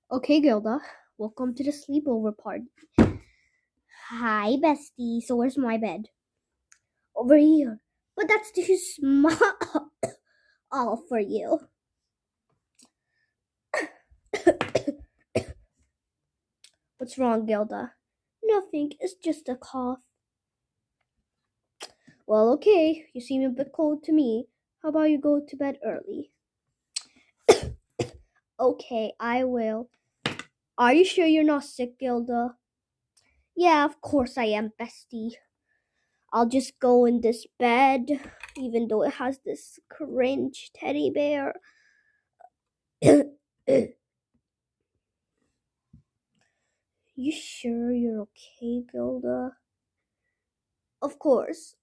Okay, Gilda, welcome to the sleepover party. Hi, bestie. So where's my bed? Over here. But that's too small all for you. What's wrong, Gilda? Nothing. It's just a cough. Well, okay. You seem a bit cold to me. How about you go to bed early? Okay, I will. Are you sure you're not sick, Gilda? Yeah, of course I am, bestie. I'll just go in this bed, even though it has this cringe teddy bear. You sure you're okay, Gilda? Of course.